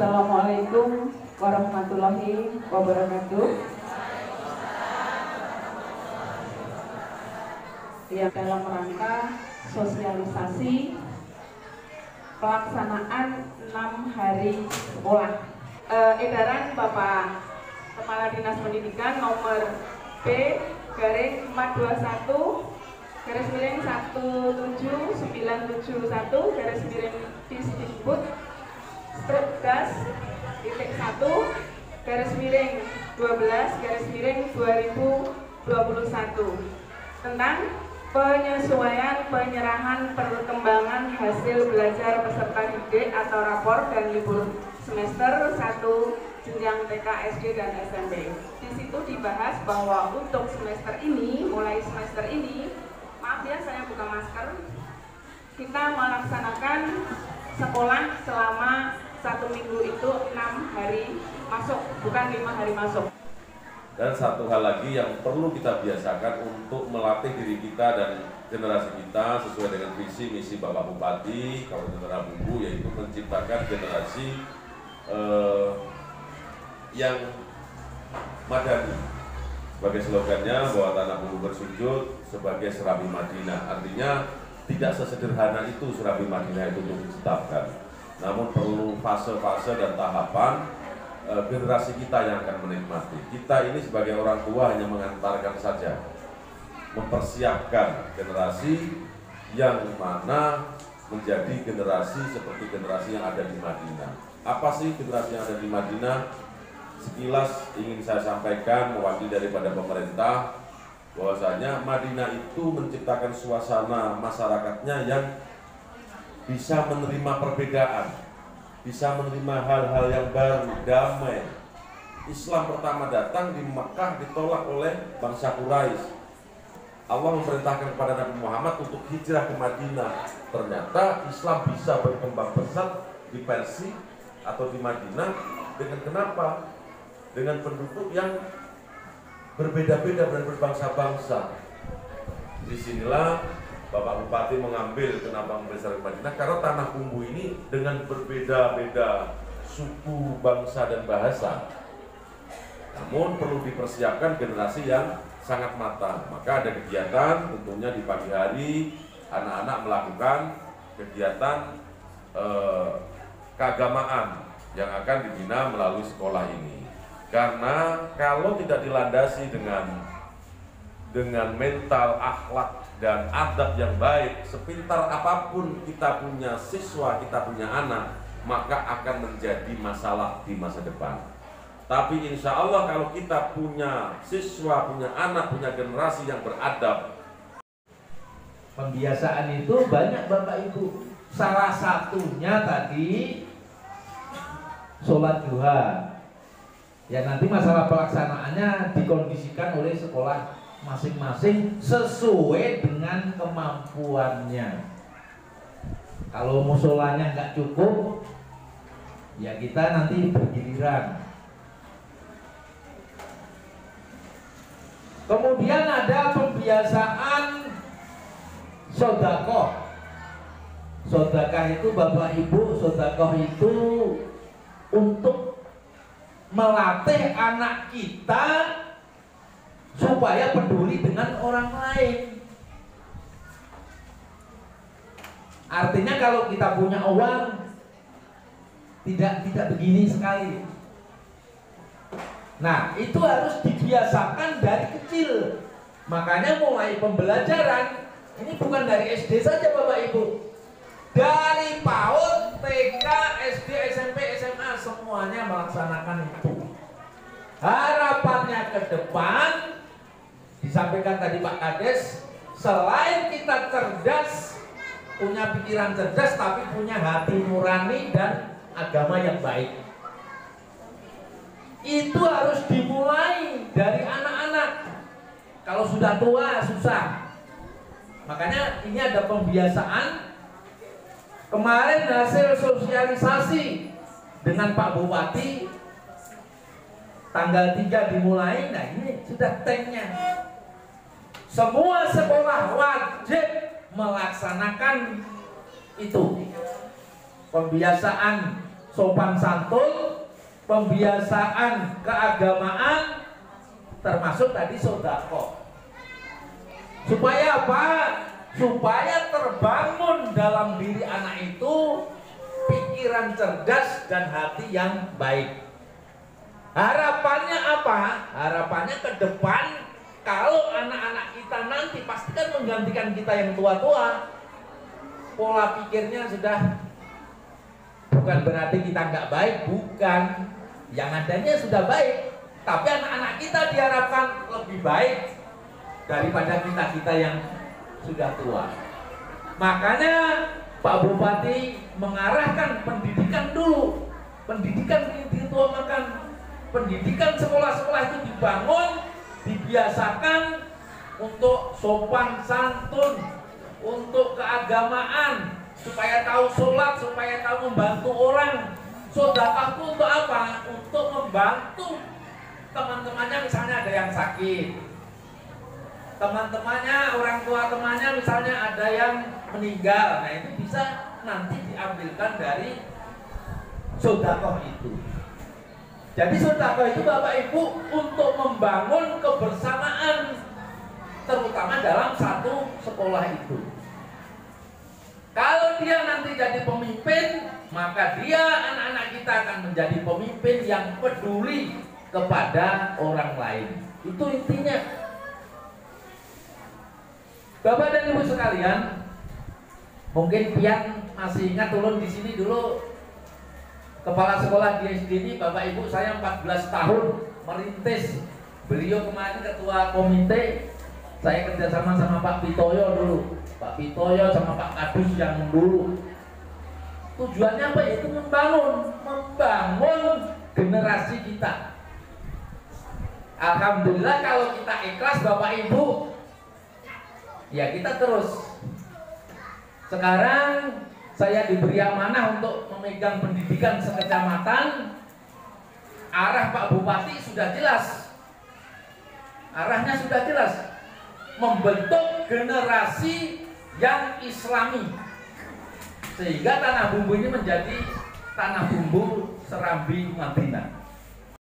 Assalamualaikum warahmatullahi wabarakatuh. Yang dalam rangka sosialisasi pelaksanaan 6 hari sekolah. Edaran Bapak Kepala Dinas Pendidikan nomor B/17971/Disdikbud Stripgas /12/2021 tentang penyesuaian penyerahan perkembangan hasil belajar peserta didik atau rapor dan libur semester 1 jenjang TK, SD, dan SMP. Di situ dibahas bahwa untuk semester ini, mulai semester ini, maaf ya saya buka masker, kita melaksanakan sekolah selama 1 minggu itu 6 hari masuk, bukan 5 hari masuk. Dan satu hal lagi yang perlu kita biasakan untuk melatih diri kita dan generasi kita sesuai dengan visi misi Bapak Bupati Kabupaten Tanah Bumbu, yaitu menciptakan generasi yang madani. Sebagai slogannya bahwa Tanah Bumbu bersujud sebagai Serabi Madinah. Artinya tidak sesederhana itu Serabi Madinah itu untuk ditetapkan. Namun perlu fase-fase dan tahapan generasi kita yang akan menikmati. Kita ini sebagai orang tua hanya mengantarkan saja, mempersiapkan generasi yang mana menjadi generasi seperti generasi yang ada di Madinah. Apa sih generasi yang ada di Madinah? Sekilas ingin saya sampaikan mewakili daripada pemerintah bahwasanya Madinah itu menciptakan suasana masyarakatnya yang bisa menerima perbedaan, bisa menerima hal-hal yang baru, damai. Islam pertama datang di Mekah ditolak oleh bangsa Quraisy. Allah memerintahkan kepada Nabi Muhammad untuk hijrah ke Madinah. Ternyata Islam bisa berkembang pesat di Persia atau di Madinah dengan kenapa? Dengan penduduk yang berbeda-beda dan berbangsa-bangsa. Disinilah Bapak Bupati mengambil kenapa membesar Madinah, karena Tanah Bumbu ini dengan berbeda-beda suku, bangsa, dan bahasa. Namun perlu dipersiapkan generasi yang sangat matang. Maka ada kegiatan tentunya di pagi hari anak-anak melakukan kegiatan keagamaan yang akan dibina melalui sekolah ini. Karena kalau tidak dilandasi dengan mental, akhlak, dan adab yang baik, sepintar apapun kita punya siswa, kita punya anak, maka akan menjadi masalah di masa depan. Tapi insya Allah kalau kita punya siswa, punya anak, punya generasi yang beradab. Pembiasaan itu banyak Bapak Ibu. Salah satunya tadi sholat duha. Ya nanti masalah pelaksanaannya dikondisikan oleh sekolah masing-masing sesuai dengan kemampuannya. Kalau musolanya nggak cukup, ya kita nanti bergiliran. Kemudian ada pembiasaan sodakoh. Sodakah itu Bapak Ibu, sodakoh itu untuk melatih anak kita supaya peduli dengan orang lain. Artinya kalau kita punya uang tidak begini sekali. Nah, itu harus dibiasakan dari kecil. Makanya mulai pembelajaran ini bukan dari SD saja Bapak Ibu. Dari PAUD, TK, SD, SMP, SMA semuanya melaksanakan itu. Harapannya ke depan disampaikan tadi Pak Kades, selain kita cerdas, punya pikiran cerdas, tapi punya hati nurani dan agama yang baik. Itu harus dimulai dari anak-anak. Kalau sudah tua susah. Makanya ini ada pembiasaan. Kemarin hasil sosialisasi dengan Pak Bupati tanggal 3 dimulai. Nah ini sudah tanknya. Semua sekolah wajib melaksanakan itu. Pembiasaan sopan santun, pembiasaan keagamaan, termasuk tadi sedekah. Supaya apa? Supaya terbangun dalam diri anak itu pikiran cerdas dan hati yang baik. Harapannya apa? Harapannya ke depan, kalau anak-anak kita nanti pasti kan menggantikan kita yang tua-tua. Pola pikirnya sudah, bukan berarti kita nggak baik, bukan. Yang adanya sudah baik, tapi anak-anak kita diharapkan lebih baik daripada kita yang sudah tua. Makanya Pak Bupati mengarahkan pendidikan dulu. Pendidikan diutamakan. Pendidikan sekolah-sekolah itu dibangun, dibiasakan untuk sopan santun, untuk keagamaan, supaya tahu sholat, supaya tahu membantu orang. Sedekah itu untuk apa? Untuk membantu teman-temannya, misalnya ada yang sakit, teman-temannya, orang tua temannya misalnya ada yang meninggal. Nah itu bisa nanti diambilkan dari sedekah itu. Jadi sedekah itu Bapak Ibu untuk membangun kebersamaan, terutama dalam satu sekolah itu. Kalau dia nanti jadi pemimpin, maka dia, anak-anak kita akan menjadi pemimpin yang peduli kepada orang lain. Itu intinya. Bapak dan Ibu sekalian, mungkin Pian masih ingat turun di sini dulu, kepala sekolah di SD ini Bapak Ibu saya 14 tahun merintis. Beliau kemarin ketua komite, saya kerjasama sama Pak Pitoyo dulu, Pak Pitoyo sama Pak Kadus yang dulu. Tujuannya apa? Itu membangun generasi kita. Alhamdulillah kalau kita ikhlas Bapak Ibu, ya kita terus. Sekarang saya diberi amanah untuk memegang pendidikan sekecamatan. Arah Pak Bupati sudah jelas. Arahnya sudah jelas. Membentuk generasi yang islami. Sehingga Tanah Bumbu ini menjadi Tanah Bumbu Serambi Madinah.